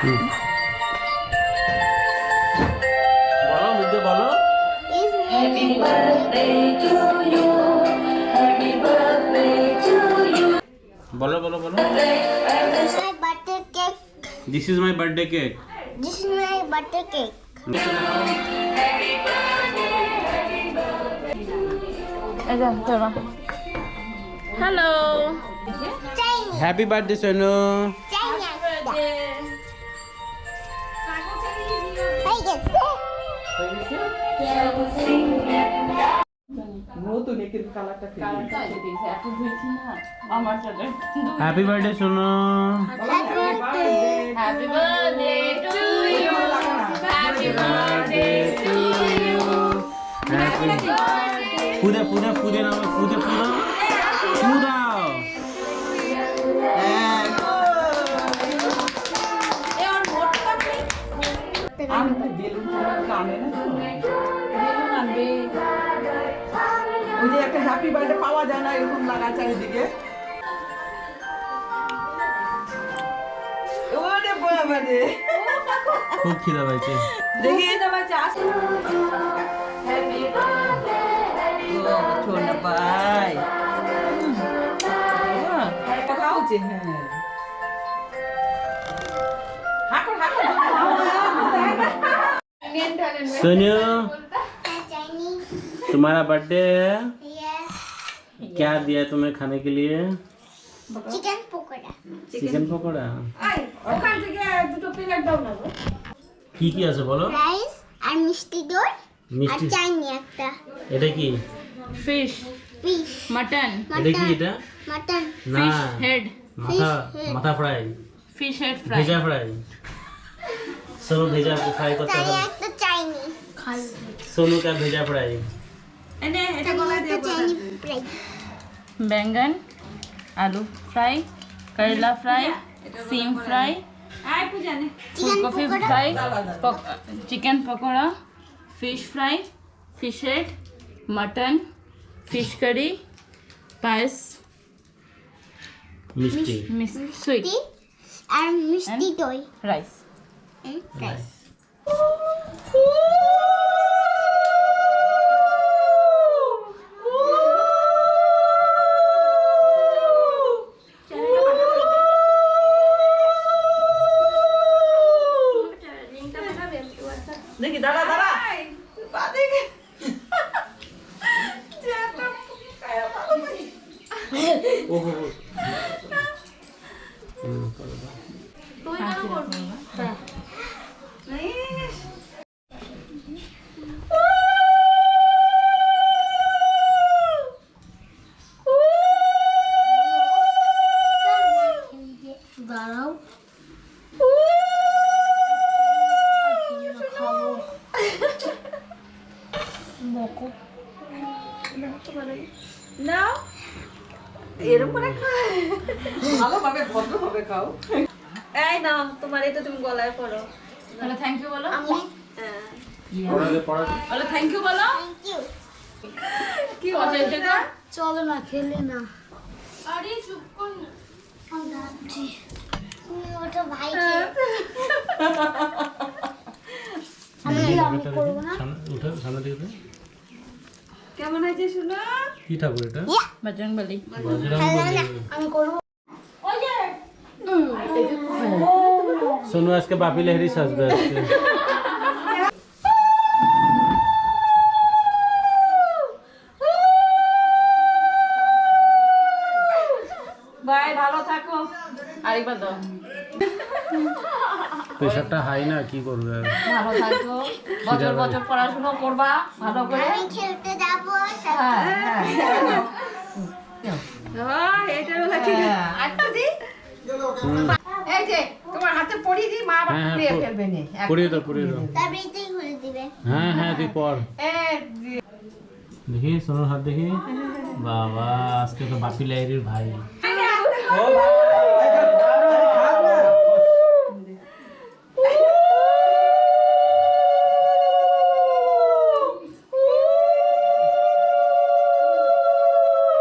বলো মুখে বলো। Happy birthday to you. Happy birthday to you. বলো বলো বলো। This is my birthday cake. This is my birthday cake. This is my birthday cake. Hello. Happy birthday Sonu. Happy birthday Sonu. Happy birthday to you. Happy birthday to you. Happy birthday. Fude na fude. Fuda. ওই যে একটা happy birthday পাওয়া যায় না এরকম লাগা চারিদিকে। ওরে বাবা রে, খুব খিদা পাইছে। দেখি ছোট ভাই কথা হচ্ছে। হ্যাঁ सोनू तुम्हारा बर्थडे है, क्या दिया तुम्हें खाने के लिए? চিকেন পকোড়া। চিকেন পকোড়া। কি কি আছে বলো? রাইস আর মিষ্টি দই আর মিষ্টি। চাটনি একটা। এটা কি? Fish. Fish Mutton. এটা কি এটা? মাটন। না Head. মাথা Fish head। মাথা ফ্রাই, Fish head fry. ভেজা ফ্রাই। सोनू भेजा फ्राई करता তাই है। একটা চাইনি। सोनू का भेजा फ्राई। এটা গলায় দিয়ে চাইনি ফ্রাই। बैंगन, आलू फ्राई, करेला फ्राई, सीम फ्राई, চিকেন फूलगोभी pakora. Fry, chicken pakora, fish fry, fish head, mutton, fish curry, payesh, mishti. Sweet, আর মিষ্টি দই। राइस। রাইস। দেখি দাঁড়া দাঁড়া দেখি ओहो দাঁড়াও। না এরকম করে খায় ভালোভাবে ভদ্রভাবে খাও। এই না তোমার এটা তুমি গলায় পড়ো। बोलो थैंक यू बोलो। আমি बोलो थैंक यू बोलो। Thank you. কি বলছো এটা? চলো না খেলে না। আরে চুপ কর না। আমি যাচ্ছি। তুমি ওটা ভাইকে। আমি করবো না। উঠো সামনে দিকে দে। কেমন আছে শোনা? কি ঠাকুর এটা? बजरंगबली। বজরংবলী। আমি করবো। सोनू आज के बापी लहरी सजबे আজকে। বাই ভালো থাকো। আরেকবার দাও। প্রেশারটা হাই না, কি করবে আর? ভালো থাকো, বছর বছর পড়াশোনা করবা ভালো করে। আমি খেলতে যাবো। হ্যাঁ হ্যাঁ এটা হলো ঠিক আছে। আচ্ছা দি এই যে তোমার হাতে পড়ি দি মা আবার হ্যাঁ, নিয়ে হ্যাঁ, ফেলবে নে। পড়িয়ে দাও পড়িয়ে দাও। তারপরে এটাই খুলে দিবে। হ্যাঁ হ্যাঁ তুই পড়। দেখি সোনুর হাত দেখি। বাবা আজকে তো বাপি লাহিরির ভাই।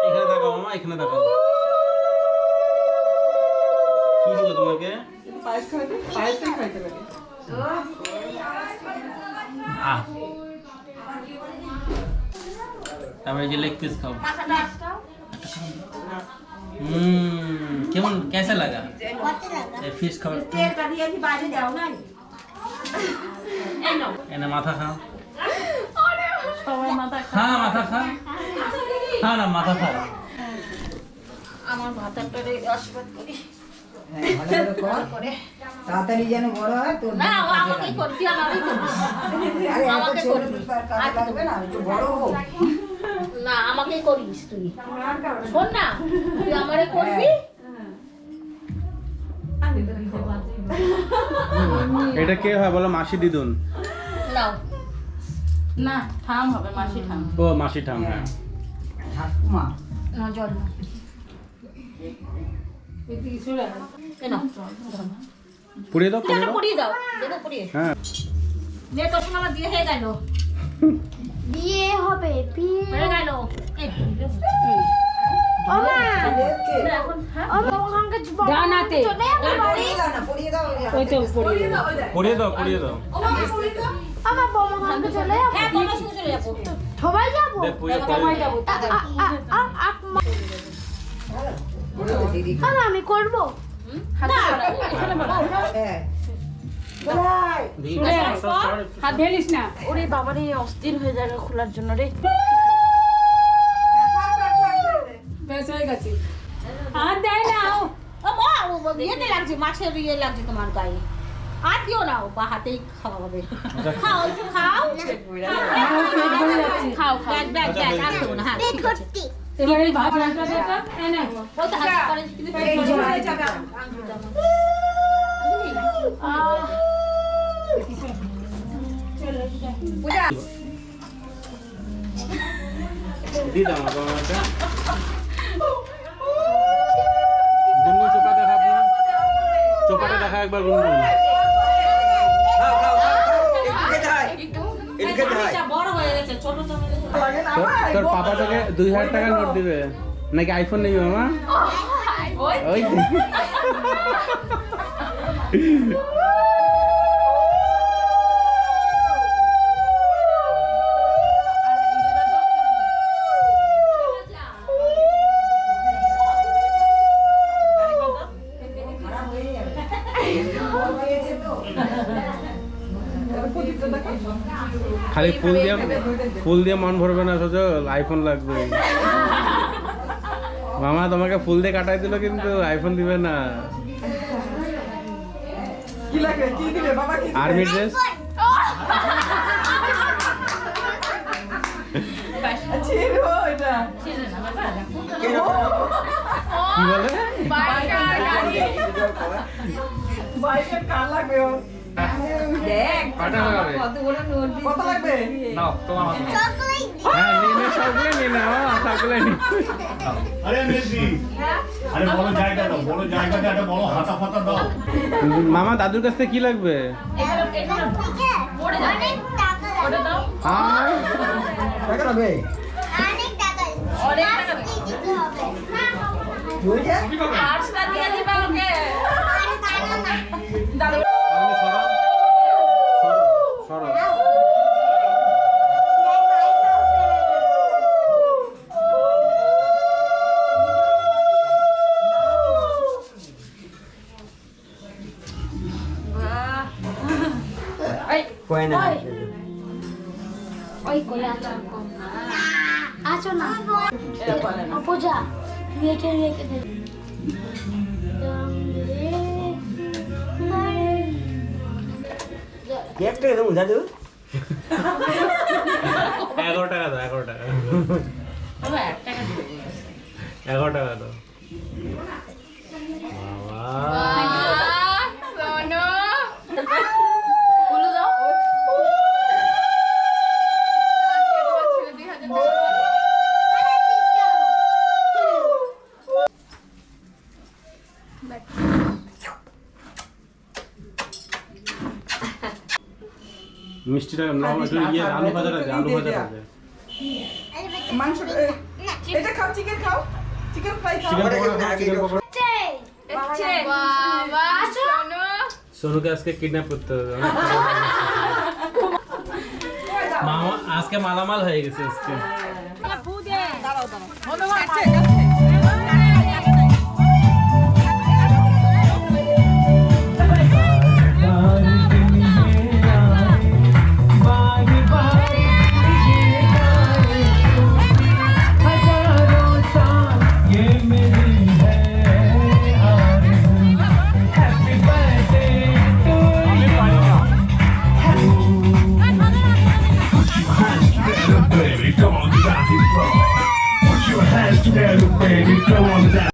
এখানে তাকাও মামা, এখানে তাকাও। কি দিল তোমাকে? পায়েস খাবে? পায়েসটাই খাইতে পারি। তারপরে যে লেগ পিস খাও। কেমন कैसा लगा? फिश खाओ। এনে মাথা খাও। সবাই মাথা হ্যাঁ মাথা খা। হ্যাঁ না মাথা খা। আমার ভাতাটারে আশীর্বাদ করি। তাড়াতাড়ি যেন বড় হয় তোর না আমাকে করবি আমাকে করবি আরে এত আমাকে ছোট করবি। তো তার কাজে লাগবে না একটু বড় হোক না আমাকে করিস তুই শোন না তুই আমারে করবি এটা কে হয় বলো? মাসি দিদুন। নাও না ঠাম হবে মাসি ঠাম ও মাসি ঠাম। হ্যাঁ ঠাকুমা না জল না কেন পুড়িয়ে দাও পুড়িয়ে দাও। পুড়িয়ে দাও দেখো পুড়িয়ে হ্যাঁ নে তোর সঙ্গে আমার বিয়ে হয়ে গেল বিয়ে হবে বিয়ে হয়ে গেল এই ও মা দেখছে ও মোহনকে ডানাতে। চলে যাবো বাড়ি পড়িয়ে দাও ওই তো পড়িয়ে দাও। পুড়িয়ে দাও পুড়িয়ে দাও। আমার মোহনকে চলে যাবো হ্যাঁ তোমার সঙ্গে চলে যাবো সবাই যাবো দে পুড়িয়ে সবাই পুড়িয়ে যাবো দিদি আমি করবো হ্যাঁ হাত ঢেলিস না। ওরে বাবারে অস্থির হয়ে যাবে খোলার জন্য রে। বেশ হয়ে গেছে। হাত দেয় না ও। ও মা ও ইয়েতে লাগছে মাছের ইয়ে লাগছে তোমার গায়ে হাত দিও না ও বা হাতেই খাওয়াবে খাও একটু খাও খাও ব্যাগ ব্যাগ ব্যাগ আর দেবো না হ্যাঁ ঠিক আছে এবারে ভাত রান্না দেখা এই না ও তো হাত করে কিন্তু দিয়ে দাও আমাকে আমাকে। গুনগুন চোপা দেখা আপনার চোপাটা দেখা একবার গুনগুন। বড় হয়ে গেছে ছোট ছোট তোর পাপা তোকে 2000 টাকা নোট দিবে নাকি আইফোন নিবি মামা? ওই খালি ফুল দিয়ে মন ভরবে না সোজো আইফোন লাগবে। মামা তোমাকে ফুল দিয়ে কাটাই দিল কিন্তু আইফোন দিবে না। কি লাগবে কি দিবে বাবা কি আর্মি ড্রেস ছিল এটা কি বলে? বাইকের কার লাগবে ওর? দেখ কাটা লাগাবে। কত লাগবে নাও তোমার হাতে। হ্যাঁ নিয়ে সবগুলো নিয়ে নাও সবগুলো নিয়ে। আরে মেসি আরে বড় জায়গা দাও বড় জায়গাতে একটা বড় হাতা ফাতা দাও মামা দাদুর কাছ থেকে কি লাগবে? অনেক টাকা ওটা দাও আর টাকা লাগবে অনেক টাকা অনেক টাকা দিতে হবে তুই যা আর্টসটা দিয়ে দিবা ওকে। আরে দাঁড়াও না দাদু আপনি সরো সরো সরো। কয়না ওই কোলে আছো না পূজা রেখে রেখে দে এক টাকা দেবো দাদু 11 টাকা দাও 11 টাকা। বাবা 1 টাকা দিবে 11 টাকা দাও। বাবা সোনো বলে দাও আজকে তোমার ছেলে 2000 টাকা মিষ্টিটা নাও একটু ইয়ে আলু ভাজাটা দে আলু ভাজাটা দে। মাংস এটা খাও চিকেন খাও চিকেন ফ্রাই খাও চিকেন পকোড়া খাও চিকেন পকোড়া। বাবা সোনো সোনুকে আজকে কিডন্যাপ করতে হবে মামা আজকে মালামাল হয়ে গেছে আজকে Baby, come on, baby, come on.